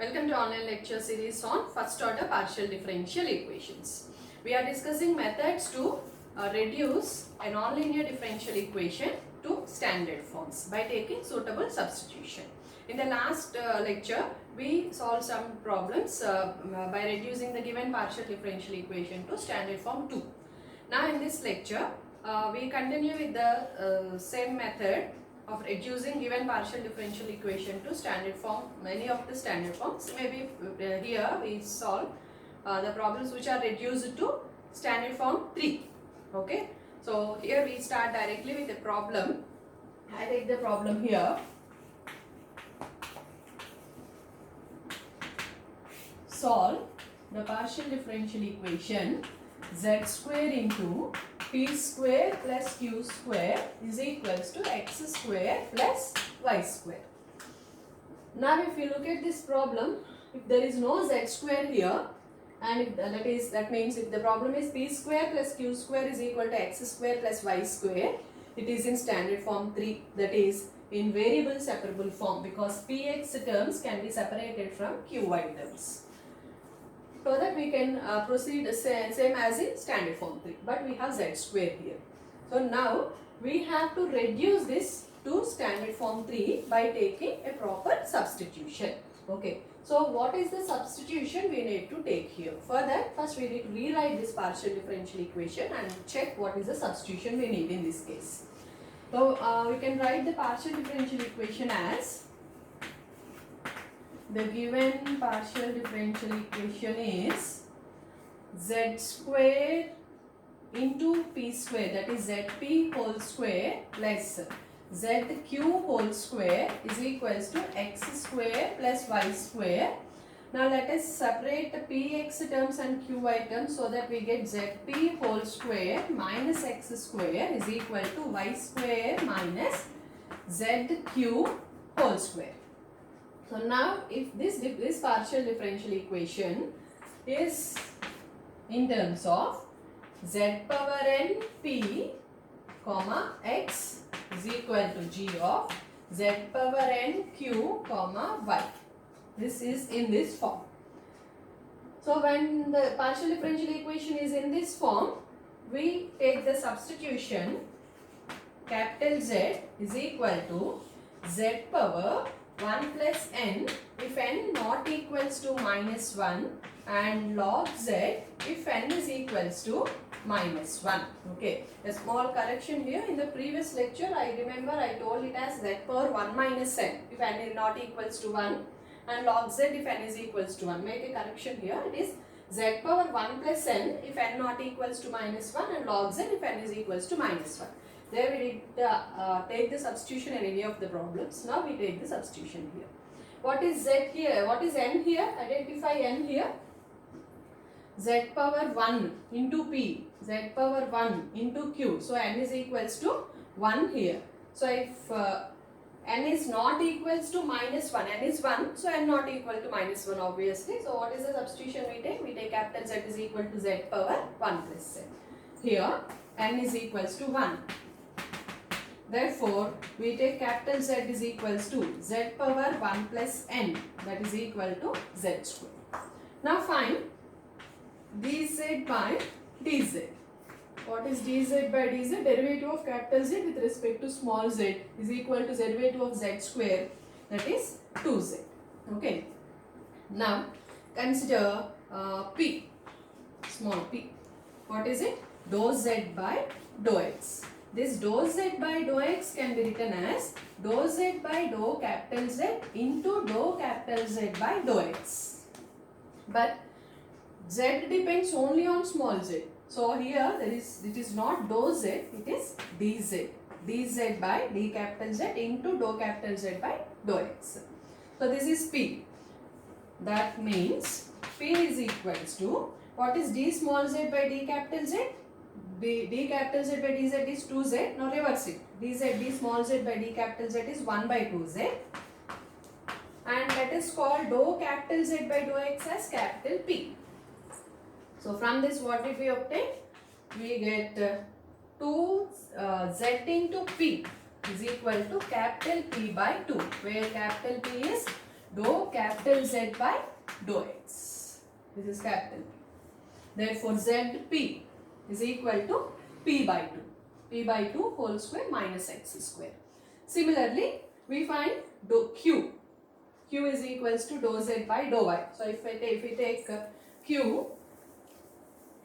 Welcome to online lecture series on first order partial differential equations. We are discussing methods to reduce a nonlinear differential equation to standard forms by taking suitable substitution. In the last lecture, we solved some problems by reducing the given partial differential equation to standard form 2. Now in this lecture, we continue with the same method of reducing given partial differential equation to standard form, many of the standard forms. Maybe here we solve the problems which are reduced to standard form 3. Okay. So here we start directly with the problem. I take the problem here. Solve the partial differential equation z square into p square plus q square is equals to x square plus y square. Now if you look at this problem, if there is no z square here, and if that means if the problem is p square plus q square is equal to x square plus y square, it is in standard form 3, that is in variable separable form, because px terms can be separated from qy terms. So that we can proceed same as in standard form 3, but we have z square here. So now we have to reduce this to standard form 3 by taking a proper substitution. Okay. So what is the substitution we need to take here? For that, first we need to rewrite this partial differential equation and check what is the substitution we need in this case. So we can write the partial differential equation as the given partial differential equation is z square into p square, that is zp whole square plus zq whole square is equals to x square plus y square. Now let us separate the px terms and qy terms so that we get zp whole square minus x square is equal to y square minus zq whole square. So now if this partial differential equation is in terms of z power n p comma x is equal to g of z power n q comma y. This is in this form. So when the partial differential equation is in this form, we take the substitution capital Z is equal to z power 1 plus n if n not equals to minus 1 and log z if n is equals to minus 1. Okay. A small correction here. In the previous lecture, I remember I told it as z power 1 minus n if n is not equals to 1 and log z if n is equals to 1. Make a correction here. It is z power 1 plus n if n not equals to minus 1 and log z if n is equals to minus 1. There we did take the substitution in any of the problems. Now we take the substitution here. What is z here? What is n here? Identify n here. Z power 1 into p, z power 1 into q. So n is equals to 1 here. So if n is not equals to minus 1, n is 1, so n not equal to minus 1 obviously. So what is the substitution we take? We take capital Z is equal to z power 1 plus n. Here n is equals to 1. Therefore, we take capital Z is equals to z power 1 plus n, that is equal to z square. Now find dz by dz. What is dz by dz? Derivative of capital Z with respect to small z is equal to derivative of z square, that is 2z. Okay. Now consider p, small p. What is it? Dou z by dou x. This dou z by dou x can be written as dou z by dou capital Z into dou capital Z by dou x. But z depends only on small z. So here it is not dou z, it is dz. dz by d capital Z into dou capital Z by dou x. So this is p. That means p is equals to, what is d small z by d capital Z? D capital Z by dz is 2z. Now reverse it. D small z by d capital Z is 1 by 2z. And let us call dou capital Z by dou x as capital P. So from this what did we obtain? We get 2z into p is equal to capital P by 2, where capital P is dou capital Z by dou X. This is capital P. Therefore, ZP is equal to P by 2. P by 2 whole square minus X square. Similarly, we find dou Q. Q is equals to dou Z by dou Y. So, if we take Q,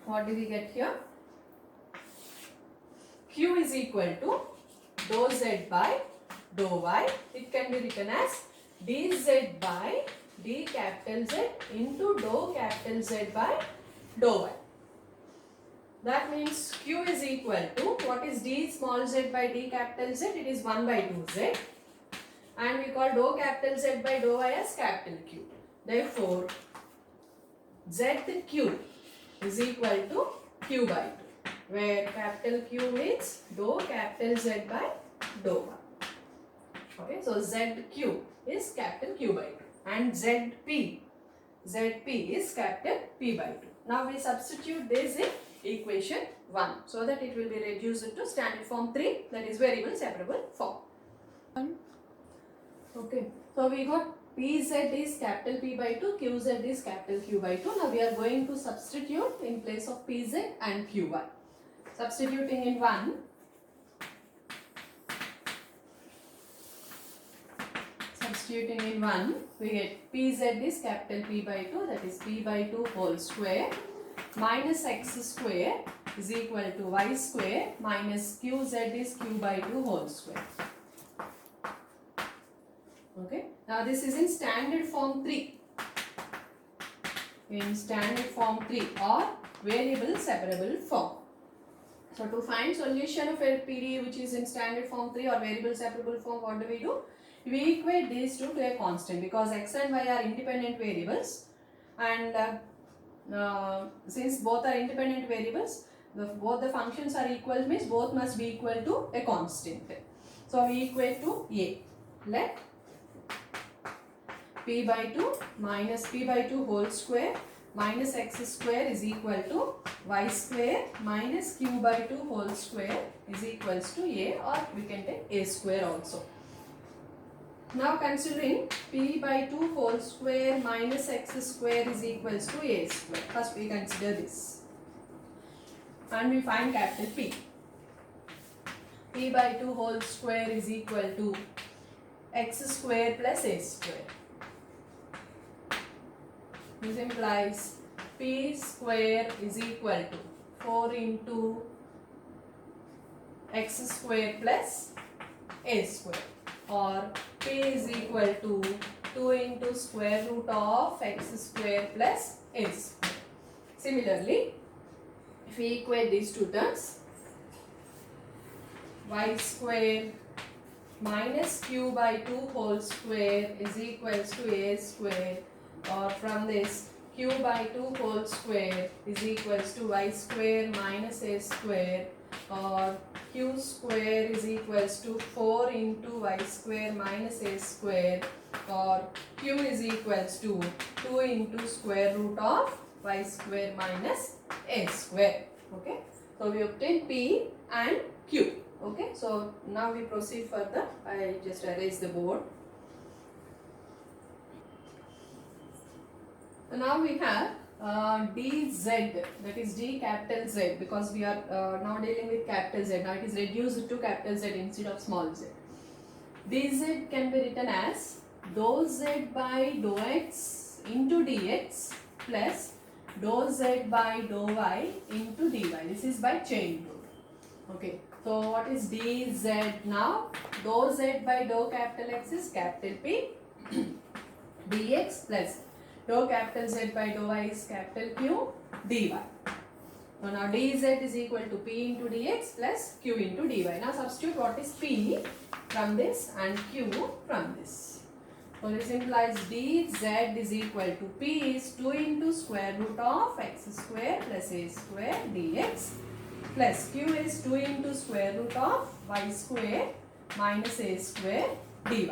what do we get here? Q is equal to dou Z by dou Y. It can be written as dz by d capital Z into dou capital Z by dou Y. That means Q is equal to, what is d small z by d capital Z? It is 1 by 2z. And we call dou capital Z by dou Y as capital Q. Therefore, ZQ is equal to Q by 2, where capital Q means dou capital Z by dou Y. Okay, so ZQ is capital Q by 2 and ZP is capital P by 2. Now we substitute this in equation 1 so that it will be reduced to standard form 3, that is variable separable form. Okay, so we got PZ is capital P by 2, QZ is capital Q by 2. Now we are going to substitute in place of PZ and QY. Substituting in 1. Substituting in 1, we get PZ is capital P by 2, that is P by 2 whole square minus X square is equal to Y square minus QZ is Q by 2 whole square. Okay, now this is in standard form 3. In standard form 3 or variable separable form. So to find solution of a PDE which is in standard form 3 or variable separable form, what do? We equate these two to a constant because x and y are independent variables, and since both are independent variables, both the functions are equal means both must be equal to a constant. So we equate to A. Let P by 2 minus P by 2 whole square minus X square is equal to Y square minus Q by 2 whole square is equals to A, or we can take A square also. Now considering P by 2 whole square minus X square is equals to A square. First we consider this. And we find capital P. P by 2 whole square is equal to X square plus A square. This implies P square is equal to 4 into X square plus A square, or P is equal to 2 into square root of X square plus A square. Similarly, if we equate these two terms, Y square minus Q by 2 whole square is equals to A square, or from this Q by 2 whole square is equals to Y square minus A square, or Q square is equals to 4 into Y square minus A square, or Q is equals to 2 into square root of Y square minus A square. Okay, so we obtain P and Q. Okay, so now we proceed further. I just erase the board. So now we have dz, that is d capital Z, because we are now dealing with capital Z. Now it is reduced to capital Z instead of small z. Dz can be written as dou z by dou x into dx plus dou z by dou y into dy. This is by chain rule. Okay. So what is dz now? Dou z by dou capital X is capital P dx plus dou capital Z by dou y is capital Q dy. So now dz is equal to P into dx plus Q into dy. Now substitute what is P from this and Q from this. So this implies dz is equal to P is 2 into square root of x square plus a square dx plus Q is 2 into square root of y square minus a square dy.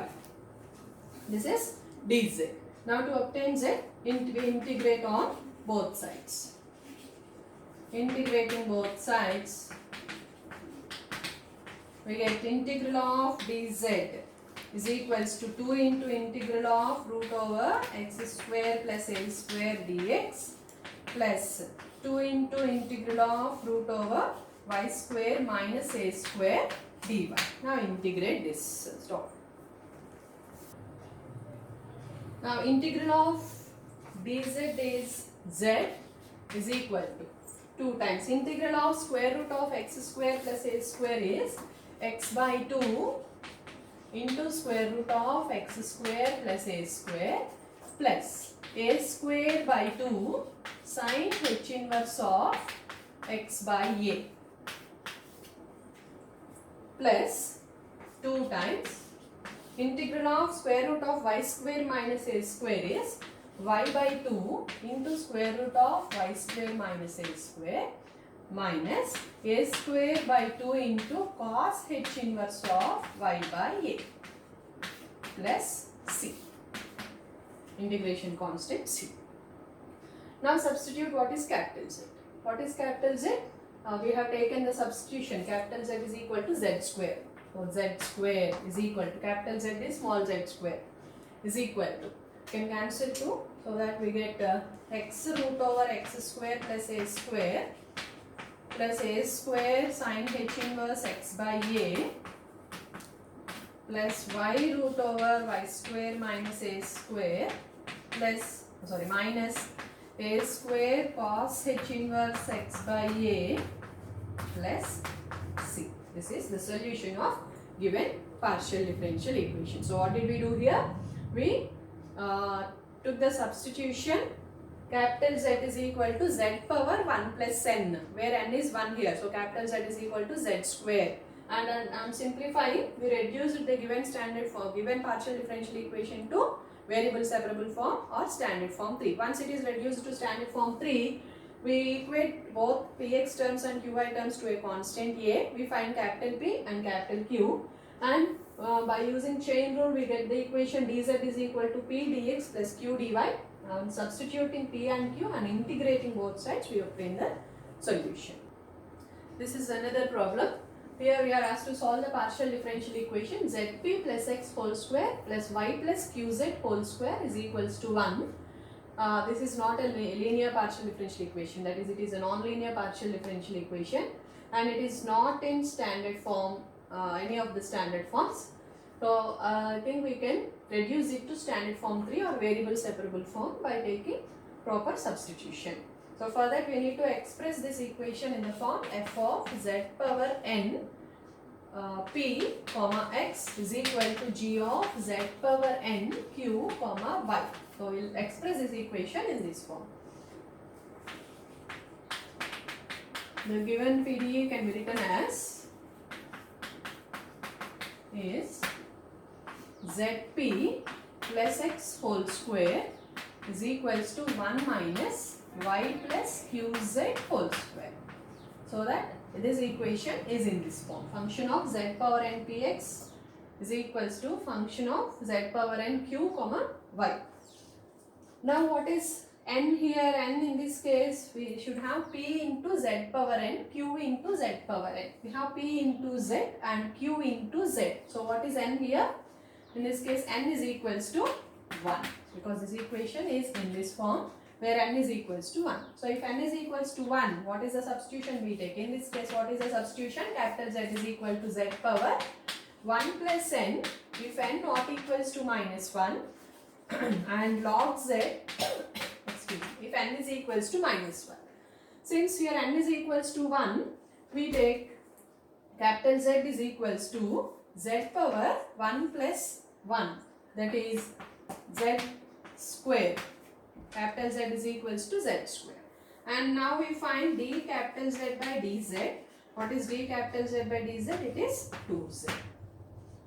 This is dz. Now to obtain z, we integrate on both sides. Integrating both sides, we get integral of dz is equals to 2 into integral of root over x square plus a square dx plus 2 into integral of root over y square minus a square dy. Now integrate this. Stop. Now integral of dz is z is equal to 2 times integral of square root of x square plus a square is x by 2 into square root of x square plus a square plus a square by 2 sin h inverse of x by a plus 2 times integral of square root of y square minus a square is y by 2 into square root of y square minus a square minus a square by 2 into cos h inverse of y by a plus c. Integration constant c. Now substitute what is capital Z. What is capital Z? We have taken the substitution. Capital Z is equal to Z square. So Z square is equal to capital Z is small z square is equal to, can cancel 2, so that we get x root over x square plus a square sin h inverse x by a plus y root over y square minus a square plus minus a square cos h inverse x by a plus c. This is the solution of given partial differential equation. So what did we do here? We took the substitution. Capital Z is equal to Z power 1 plus n, where n is 1 here. So capital Z is equal to Z square. And I am simplifying. We reduced the given standard form, given partial differential equation to variable separable form or standard form 3. Once it is reduced to standard form 3, we equate both px terms and qy terms to a constant a. We find capital P and capital Q, and by using chain rule we get the equation dz is equal to p dx plus q dy. Substituting p and q and integrating both sides, we obtain the solution. This is another problem. Here we are asked to solve the partial differential equation zp plus x whole square plus y plus qz whole square is equals to 1. This is not a linear partial differential equation, that is, it is a non-linear partial differential equation, and it is not in standard form, any of the standard forms. So I think we can reduce it to standard form 3 or variable separable form by taking proper substitution. So for that we need to express this equation in the form f of z power n p comma x is equal to g of z power n q comma y. So we will express this equation in this form. The given PDE can be written as is Zp plus x whole square is equals to 1 minus y plus qz whole square. So that this equation is in this form. Function of z power n px is equals to function of z power n q comma y. Now what is n here? N in this case we should have p into z power n, q into z power n. We have p into z and q into z. So what is n here? In this case n is equals to 1, because this equation is in this form where n is equals to 1. So if n is equals to 1, what is the substitution we take? In this case, what is the substitution? Capital Z is equal to z power 1 plus n if n not equals to minus 1 and log z excuse me, if n is equals to minus 1. Since here n is equals to 1, we take capital Z is equals to z power 1 plus 1, that is z square. Capital Z is equals to z square. And now we find d capital Z by dz. What is d capital Z by dz? It is 2z.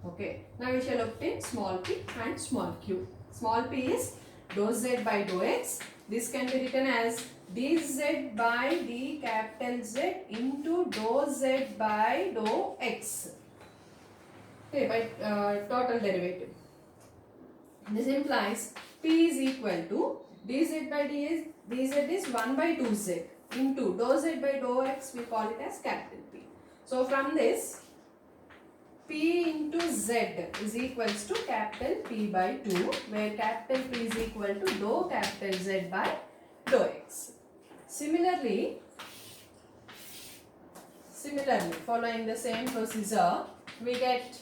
Okay. Now we shall obtain small p and small q. Small p is dou z by dou x. This can be written as dz by d capital Z into dou z by dou x. Okay, by total derivative. This implies p is equal to dz by dz is 1 by 2z into dou z by dou x, we call it as capital P. So from this P into Z is equals to capital P by 2, where capital P is equal to dou capital Z by dou X. Similarly, following the same procedure, we get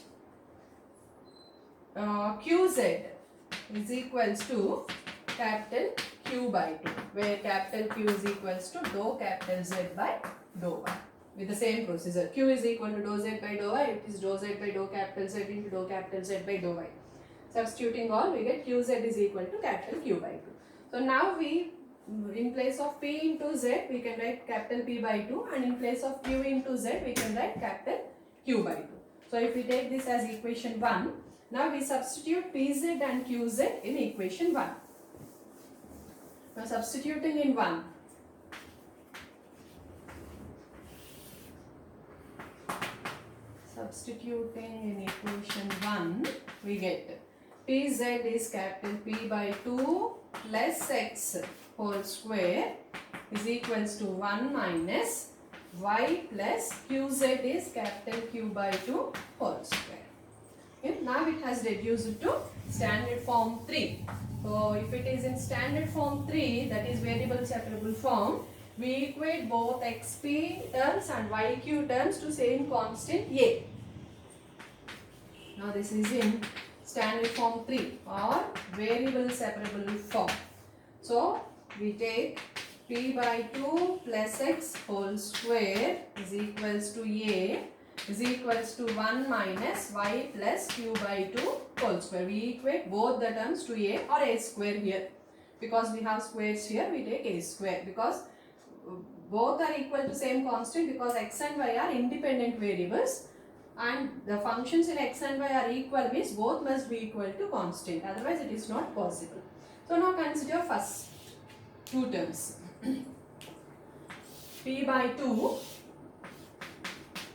QZ is equals to capital Q by 2, where capital Q is equals to dou capital Z by dou Y. With the same procedure, Q is equal to dou Z by dou Y, it is dou Z by dou capital Z into dou capital Z by dou Y. Substituting all, we get QZ is equal to capital Q by 2. So now we, in place of P into Z, we can write capital P by 2, and in place of Q into Z, we can write capital Q by 2. So if we take this as equation 1, now we substitute PZ and QZ in equation 1. Now substituting in 1. Substituting in equation 1, we get PZ is capital P by 2 plus X whole square is equals to 1 minus Y plus QZ is capital Q by 2 whole square. Okay, now it has reduced to standard form 3. So if it is in standard form 3, that is variable separable form, we equate both xp terms and yq terms to same constant a. Now this is in standard form 3 or variable separable form. So we take p by 2 plus x whole square is equals to a is equals to 1 minus y plus q by 2 whole square. We equate both the terms to a or a square here. Because we have squares here, we take a square. Because both are equal to same constant, because x and y are independent variables. And the functions in x and y are equal means both must be equal to constant. Otherwise it is not possible. So now consider first two terms. P by 2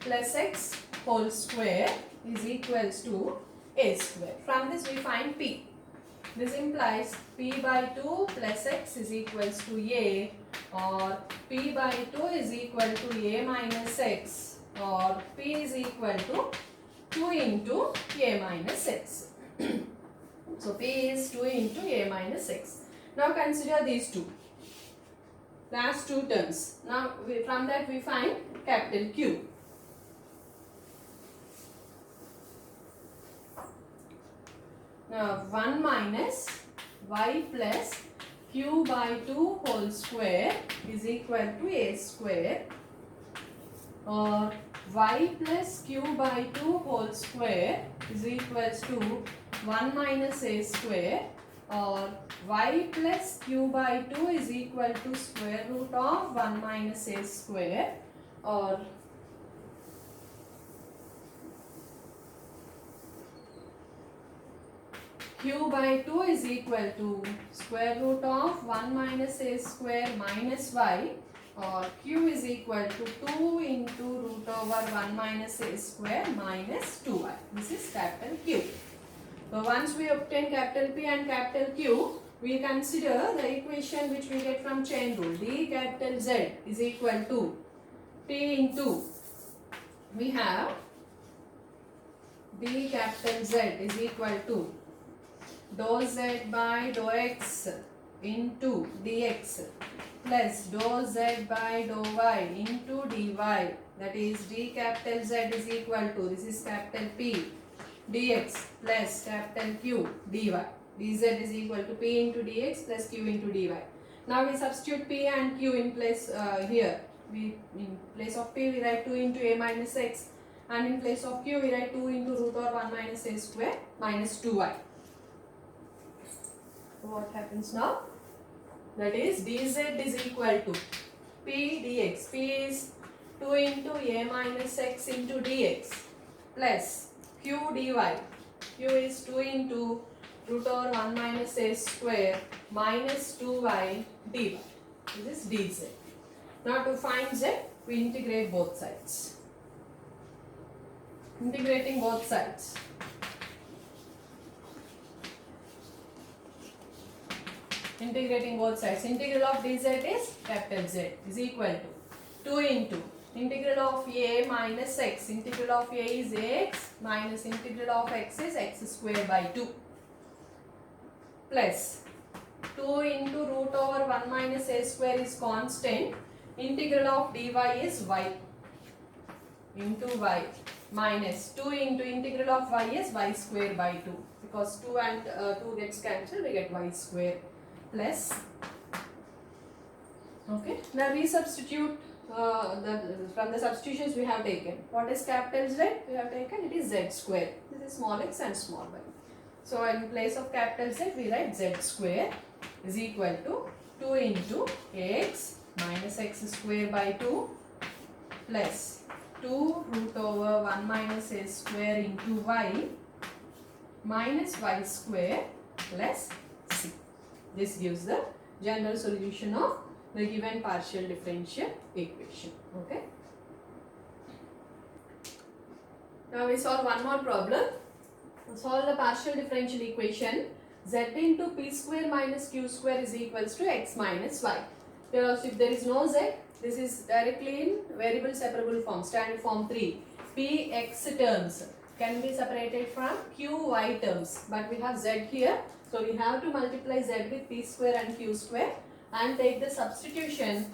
plus x whole square is equals to a square. From this we find p. This implies p by 2 plus x is equals to a, or p by 2 is equal to a minus x, or p is equal to 2 into a minus x. So p is 2 into a minus x. Now consider these two. Last two terms. Now from that we find capital Q. Now 1 minus y plus q by 2 whole square is equal to a square, or y plus q by 2 whole square is equals to 1 minus a square, or y plus q by 2 is equal to square root of 1 minus a square, or q by 2 is equal to square root of 1 minus a square minus y, or q is equal to 2 into root over 1 minus a square minus 2y. This is capital Q. So once we obtain capital P and capital Q, we consider the equation which we get from chain rule. D capital Z is equal to P into, we have D capital Z is equal to dou Z by dou X into dx plus dou Z by dou Y into dy, that is D capital Z is equal to, this is capital P, dx plus capital Q dy. Dz is equal to P into dx plus Q into dy. Now we substitute P and Q in place here. In place of P we write 2 into a minus x, and in place of Q we write 2 into root over 1 minus a square minus 2y. So what happens now? That is dz is equal to P dx. P is 2 into a minus x into dx plus Q dy. Q is 2 into root over 1 minus a square minus 2y dy. This is dz. Now to find z, we integrate both sides. Integrating both sides. Integrating both sides. Integral of dz is capital Z is equal to 2 into Integral of a minus x. Integral of a is x minus integral of x is x square by 2 plus 2 into root over 1 minus a square is constant. Integral of dy is y into y minus 2 into integral of y is y square by 2, because 2 and 2 gets cancelled, we get y square plus. Okay, now we substitute from the substitutions we have taken. What is capital Z? We have taken it is z square. This is small x and small y. So in place of capital Z we write z square is equal to 2 into x minus x square by 2 plus 2 root over 1 minus a square into y minus y square plus c. This gives the general solution of the given partial differential equation. Okay. Now we solve one more problem. Solve the partial differential equation z into p square minus q square is equals to x minus y. Because if there is no z, this is directly in variable separable form, standard form 3. P x terms can be separated from q y terms, but we have z here, so we have to multiply z with p square and q square and take the substitution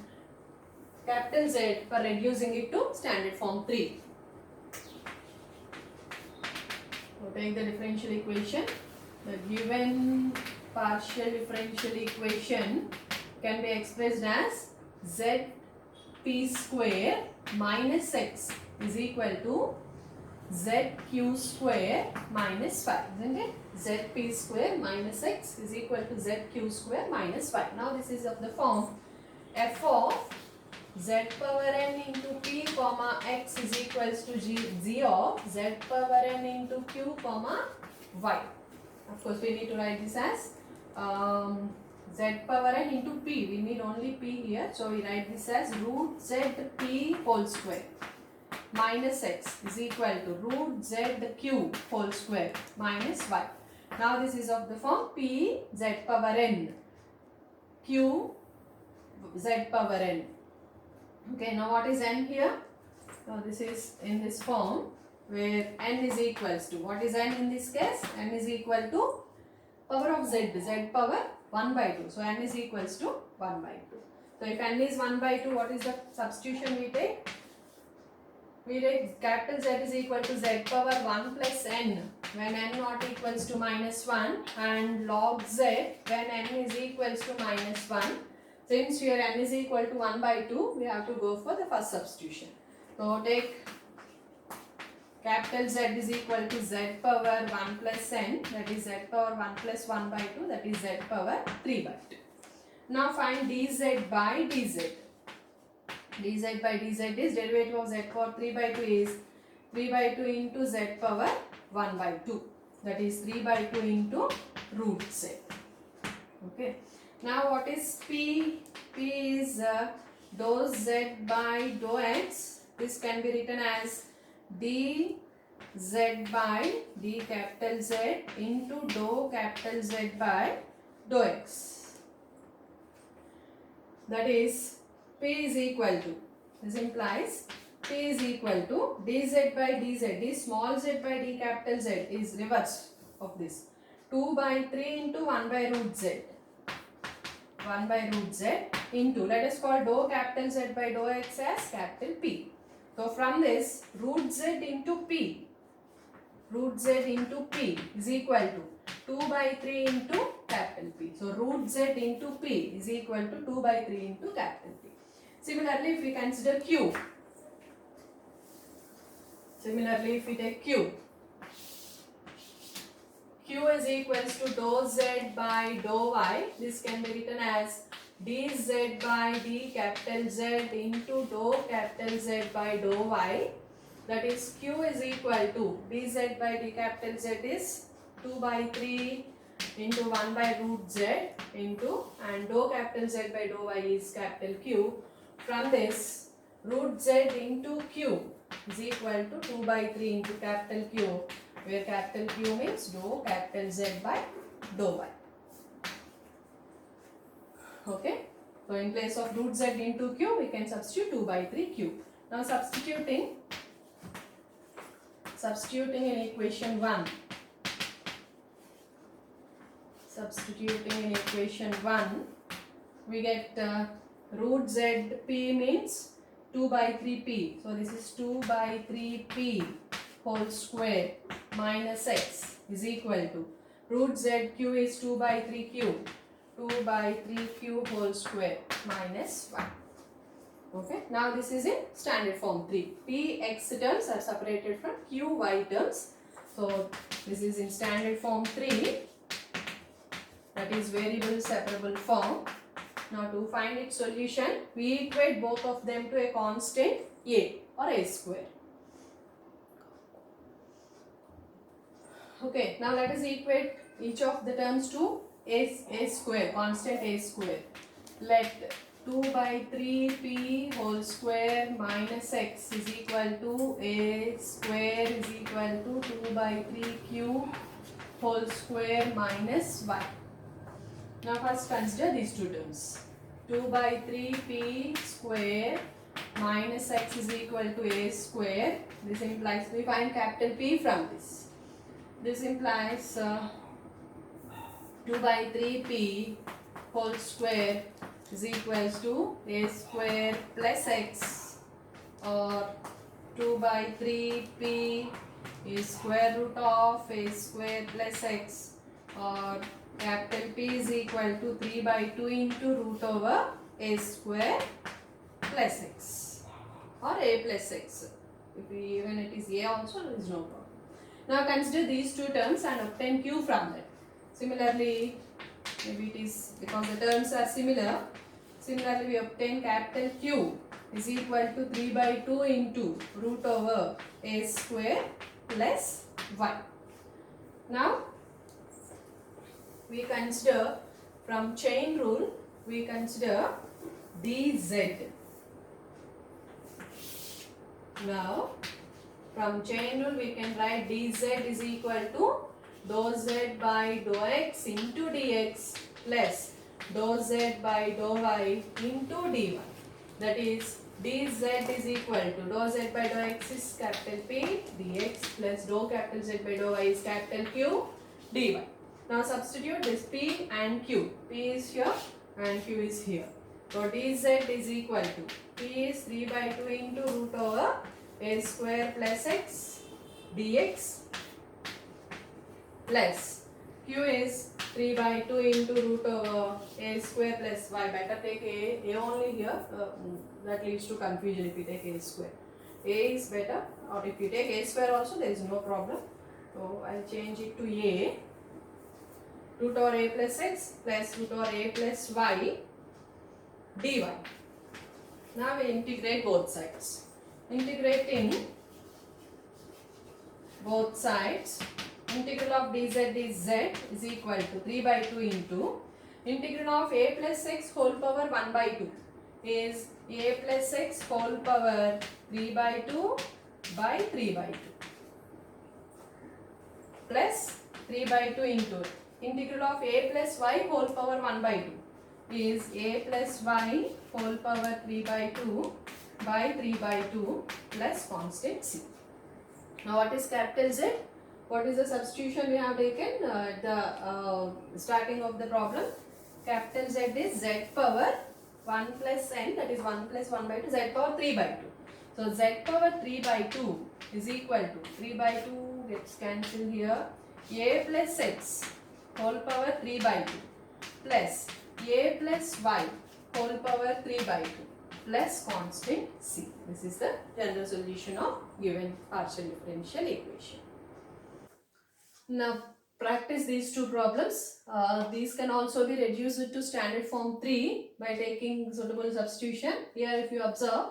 capital Z for reducing it to standard form 3. So take the differential equation. The given partial differential equation can be expressed as z p square minus x is equal to z q square minus 5, isn't it? Z p square minus x is equal to z q square minus 5. Now this is of the form f of z power n into p comma x is equals to g of z power n into q comma y. Of course we need to write this as z power n into p. We need only p here, so we write this as root z p whole square minus x is equal to root z q whole square minus y. Now this is of the form p z power n q z power n. Okay, now what is n here? Now this is in this form where n is equals to, what is n in this case? N is equal to power of z power 1 by 2. So n is equals to 1 by 2. So if n is 1 by 2, what is the substitution we take? We take capital Z is equal to z power 1 plus n when n not equals to minus 1 and log z when n is equals to minus 1. Since here n is equal to 1 by 2, we have to go for the first substitution. So take capital Z is equal to z power 1 plus n, that is z power 1 plus 1 by 2, that is z power 3 by 2. Now find dz by dz. Dz by dz is derivative of z power 3 by 2 is 3 by 2 into z power 1 by 2, that is 3 by 2 into root z. Okay. Now what is p? P is dou z by dou x. This can be written as dz by d capital Z into dou capital Z by dou x. That is p is equal to, this implies p is equal to dz by dz. D small z by d capital Z is reverse of this. 2 by 3 into 1 by root z. 1 by root z into, let us call dou capital Z by dou x as capital P. So from this, root z into P is equal to 2 by 3 into capital P. So root z into P is equal to 2 by 3 into capital P. Similarly, if we consider Q, if we take Q is equals to dou z by dou y. This can be written as dz by d capital Z into dou capital Z by dou y. That is Q is equal to dz by d capital Z is 2 by 3 into 1 by root z into, and dou capital Z by dou y is capital Q. From this, root z into Q is equal to 2 by 3 into capital Q, where capital Q means dou capital Z by dou y. Okay. So in place of root z into Q, we can substitute 2 by 3 Q. Now substituting in equation 1. Substituting in equation 1, we get root zp means 2 by 3p. So this is 2 by 3p whole square minus x is equal to root zq is 2 by 3q. 2 by 3q whole square minus 1. Okay, now this is in standard form 3. P x terms are separated from q y terms. So this is in standard form 3, that is variable separable form. Now to find its solution, we equate both of them to a constant a or a square. Okay, now let us equate each of the terms to a square, constant a square. Let 2 by 3p whole square minus x is equal to a square is equal to 2 by 3q whole square minus y. Now first consider these two terms. 2 by 3p square minus x is equal to a square. This implies we find capital P from this. This implies 2 by 3p whole square is equals to a square plus x, or 2 by 3p is square root of a square plus x, or capital P is equal to 3 by 2 into root over a square plus x, or a plus x. Even it is a also, there is no problem. Now consider these two terms and obtain q from that. Similarly, maybe it is because the terms are similar. Similarly, we obtain capital Q is equal to 3 by 2 into root over a square plus y. Now we consider from chain rule, we consider dz. Now from chain rule we can write dz is equal to dou z by dou x into dx plus dou z by dou y into dy. That is dz is equal to dou z by dou x is capital P dx plus dou capital Z by dou y is capital Q dy. Now substitute this P and Q. P is here and Q is here. So dz is equal to P is 3 by 2 into root over a square plus x dx plus Q is 3 by 2 into root over a square plus y. Better take a only here, that leads to confusion if you take a square. A is better, or if you take a square also there is no problem. So I will change it to a, root over a plus x plus root over a plus y dy. Now we integrate both sides. Integrating both sides, integral of dz is z is equal to 3 by 2 into integral of a plus x whole power 1 by 2 is a plus x whole power 3 by 2 by 3 by 2 plus 3 by 2 into integral of a plus y whole power 1 by 2 is a plus y whole power 3 by 2 by 3 by 2 plus constant c. Now what is capital Z? What is the substitution we have taken at the starting of the problem? Capital Z is z power 1 plus n, that is 1 plus 1 by 2, z power 3 by 2. So z power 3 by 2 is equal to 3 by 2 gets cancelled here, a plus x whole power 3 by 2 plus a plus y whole power 3 by 2 plus constant c. This is the general solution of given partial differential equation. Now practice these two problems. These can also be reduced to standard form 3 by taking suitable substitution. Here if you observe,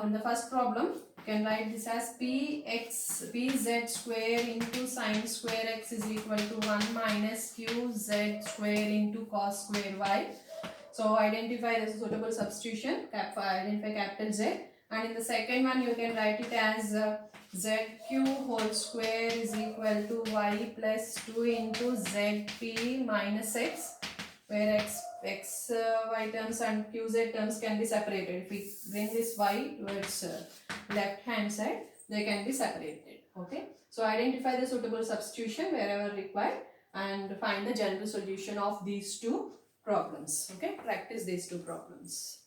in the first problem you can write this as pz square into sine square x is equal to 1 minus qz square into cos square y. So identify the suitable substitution, identify capital Z, and in the second one you can write it as zq whole square is equal to y plus 2 into zp minus x, where x y terms and qz terms can be separated. If we bring this y towards left hand side, they can be separated. Okay, so identify the suitable substitution wherever required and find the general solution of these two problems. Okay, practice these two problems.